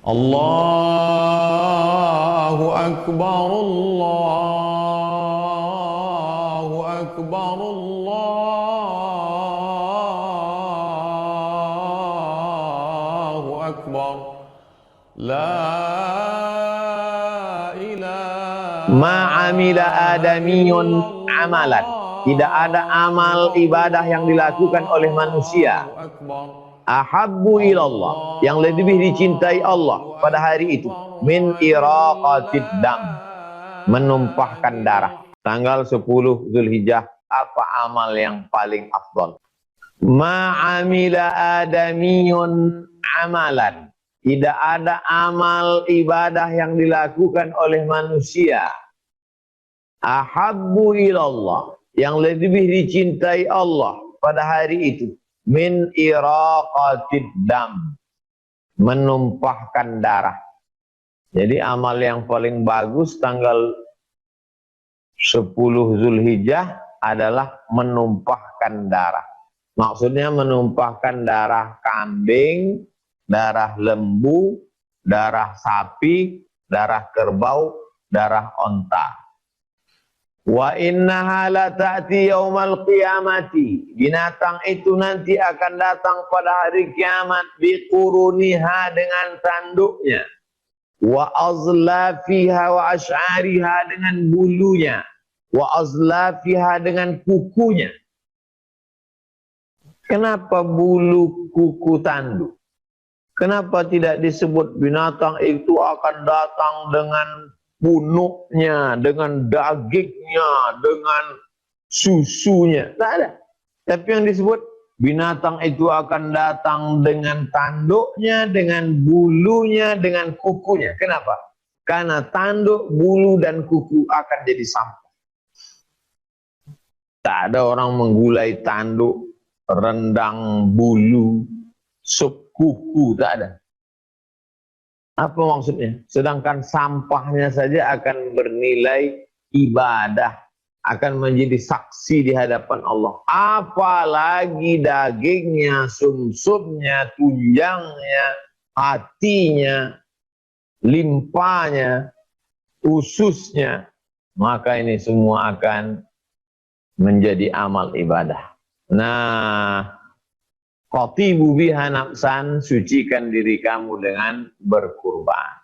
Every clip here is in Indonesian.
Allahu Akbar, Allahu Akbar, Allahu Akbar. La ilaha Ma'amila adamiyun amalan. Tidak ada amal ibadah yang dilakukan oleh manusia ahabbu ilallah, yang lebih dicintai Allah pada hari itu, min iraqatid dam, menumpahkan darah. Tanggal 10 Zulhijjah, apa amal yang paling afdal? Ma'amila adamiyun amalan. Tidak ada amal ibadah yang dilakukan oleh manusia ahabbu ilallah, yang lebih dicintai Allah pada hari itu, min iraqatid dam, menumpahkan darah. Jadi amal yang paling bagus tanggal 10 Zulhijjah adalah menumpahkan darah. Maksudnya menumpahkan darah kambing, darah lembu, darah sapi, darah kerbau, darah onta. Wa innaha la ta'ti yaumal qiyamati, binatang itu nanti akan datang pada hari kiamat, biquruniha, dengan tanduknya, wa azlafiha wa ash'ariha, dengan bulunya, wa azlafiha, dengan kukunya. Kenapa bulu kuku tanduk? Kenapa tidak disebut binatang itu akan datang dengan punuknya, dengan dagingnya, dengan susunya? Tidak ada. Tapi yang disebut binatang itu akan datang dengan tanduknya, dengan bulunya, dengan kukunya. Kenapa? Karena tanduk, bulu, dan kuku akan jadi sampah. Tak ada orang menggulai tanduk, rendang bulu, sup kuku, tak ada. Apa maksudnya? Sedangkan sampahnya saja akan bernilai ibadah, akan menjadi saksi di hadapan Allah. Apalagi dagingnya, sumsumnya, tunjangnya, hatinya, limpanya, ususnya. Maka ini semua akan menjadi amal ibadah. Nah, qatibu biha nafsan, sucikan diri kamu dengan berkurban.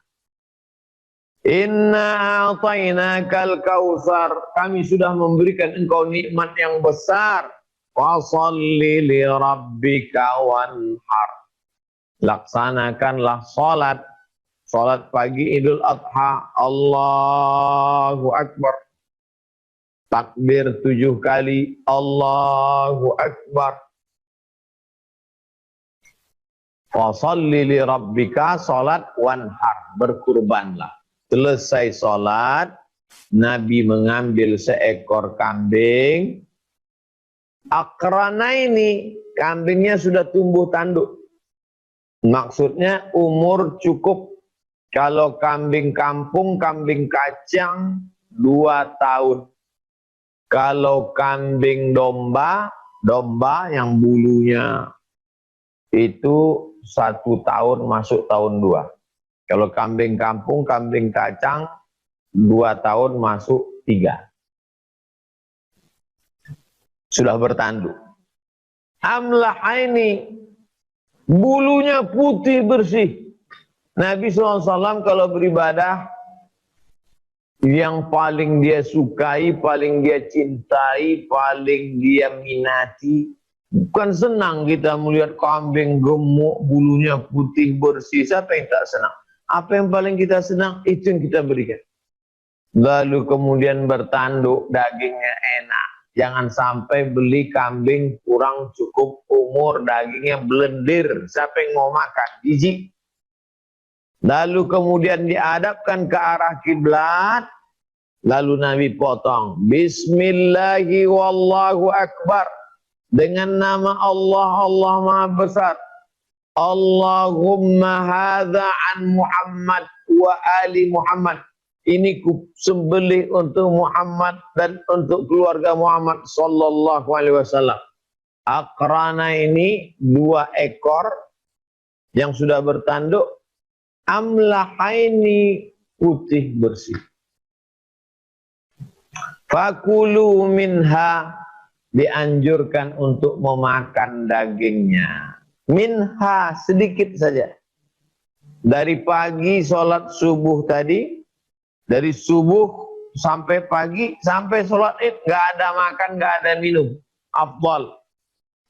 Inna a'tainakal kautsar, kami sudah memberikan engkau nikmat yang besar. Fasholli li rabbika wanhar, laksanakanlah salat pagi Idul Adha. Allahu Akbar, takbir 7 kali, Allahu Akbar. Fasholli li rabbika, salat, wanhar, berkurbanlah. Selesai salat, Nabi mengambil seekor kambing. Akrana ini, kambingnya sudah tumbuh tanduk. Maksudnya umur cukup. Kalau kambing kampung, kambing kacang 2 tahun. Kalau kambing domba yang bulunya itu 1 tahun masuk tahun 2. Kalau kambing kampung, kambing kacang 2 tahun masuk 3. Sudah bertanduk. Amlah ini, bulunya putih bersih. Nabi SAW kalau beribadah, yang paling dia sukai, paling dia cintai, paling dia minati, bukan senang kita melihat kambing gemuk, bulunya putih bersih. Siapa yang tak senang? Apa yang paling kita senang, itu yang kita berikan. Lalu kemudian bertanduk, dagingnya enak. Jangan sampai beli kambing kurang cukup umur, dagingnya belendir. Siapa yang mau makan? Jijik. Lalu kemudian dihadapkan ke arah kiblat. Lalu Nabi potong. Bismillahi wallahu akbar. Dengan nama Allah, Allah Maha Besar. Allahumma hadza an Muhammad wa ali Muhammad. Ini ku sembelih untuk Muhammad dan untuk keluarga Muhammad sallallahu alaihi wasallam. Akrana ini 2 ekor yang sudah bertanduk. amlahaini, putih bersih. Fakulu minha, dianjurkan untuk memakan dagingnya. Minha, sedikit saja. Dari pagi sholat subuh tadi, dari subuh sampai pagi, sampai sholat id, nggak ada makan, nggak ada minum. Afdal.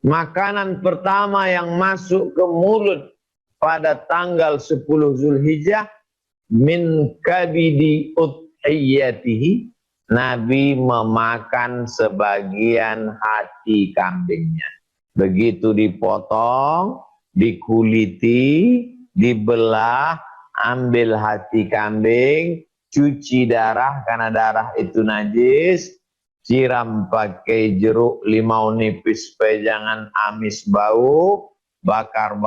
Makanan pertama yang masuk ke mulut pada tanggal 10 Zulhijjah, min kabidi udhiyatihi, Nabi memakan sebagian hati kambingnya. Begitu dipotong, dikuliti, dibelah, ambil hati kambing, cuci darah karena darah itu najis, siram pakai jeruk limau nipis supaya jangan amis bau, bakar,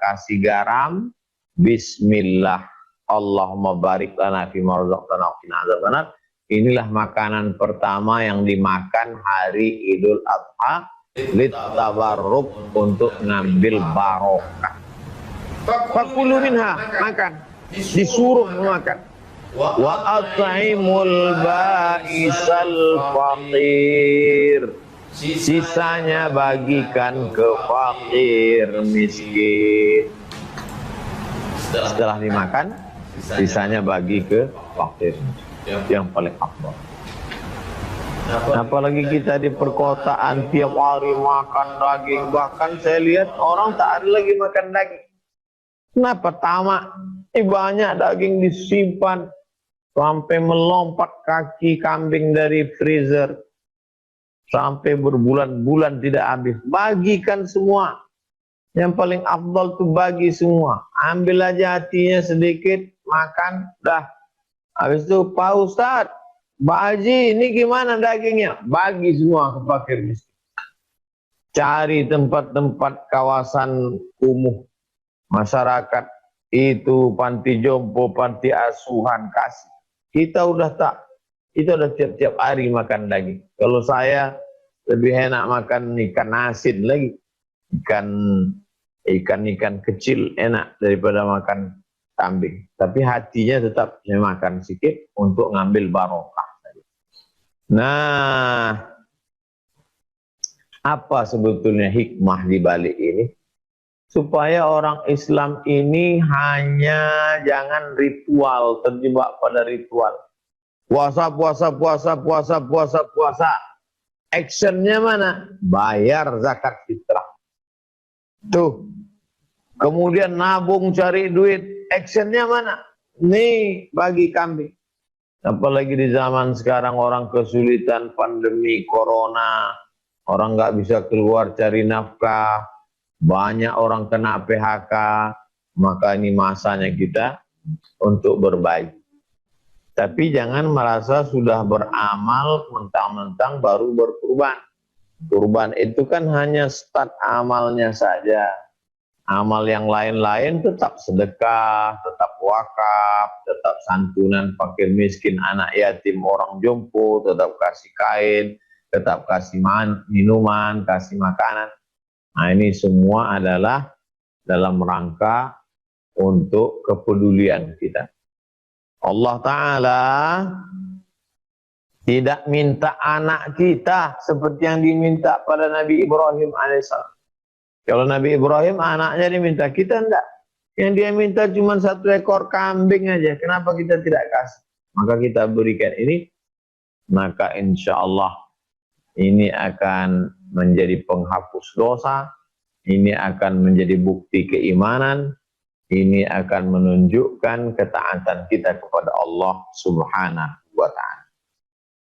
kasih garam, bismillah, Allahumma barik lana fi ma razaqtana wa qina adzabannar. Inilah makanan pertama yang dimakan hari Idul Adha, litabarruk, untuk ngambil barokah. Fakulu minha, makan, disuruh makan. Wa at'imul ba'isal faqir, sisanya bagikan ke fakir miskin. Setelah dimakan, sisanya bagi ke fakir, yang paling afdal. Apalagi kita di perkotaan tiap hari makan daging, bahkan saya lihat orang tak ada lagi makan daging. Kenapa? Tamak. Banyak daging disimpan sampai melompat kaki kambing dari freezer, sampai berbulan-bulan tidak habis. Bagikan semua. Yang paling afdal tuh bagi semua. Ambil aja hatinya sedikit, makan, dah. Habis itu, Pak Ustadz, Pak Haji, ini gimana dagingnya? Bagi semua ke fakir miskin. Cari tempat-tempat kawasan kumuh masyarakat, itu panti jompo, panti asuhan, kasih. Kita udah tiap-tiap hari makan daging. Kalau saya lebih enak makan ikan asin lagi. Ikan kecil enak daripada makan kambing. Tapi hatinya tetap saya makan sedikit untuk ngambil barokah. Nah, apa sebetulnya hikmah di balik ini? Supaya orang Islam ini hanya jangan ritual, terjebak pada ritual. Puasa. Actionnya mana? Bayar zakat fitrah. Tuh. Kemudian nabung cari duit. Actionnya mana? Nih, bagi kambing. Apalagi di zaman sekarang orang kesulitan pandemi corona. Orang nggak bisa keluar cari nafkah. Banyak orang kena PHK, maka ini masanya kita untuk berbagi. Tapi jangan merasa sudah beramal mentang-mentang baru berkurban. Kurban itu kan hanya start amalnya saja. Amal yang lain-lain tetap sedekah, tetap wakaf, tetap santunan fakir miskin, anak yatim, orang jompo, tetap kasih kain, tetap kasih minuman, kasih makanan. Nah, ini semua adalah dalam rangka untuk kepedulian kita. Allah Ta'ala tidak minta anak kita seperti yang diminta pada Nabi Ibrahim alaihissalam. Kalau Nabi Ibrahim anaknya diminta, kita enggak. Yang dia minta cuma 1 ekor kambing aja. Kenapa kita tidak kasih? Maka kita berikan ini. Maka insya Allah ini akan menjadi penghapus dosa, ini akan menjadi bukti keimanan, ini akan menunjukkan ketaatan kita kepada Allah Subhanahu wa Ta'ala.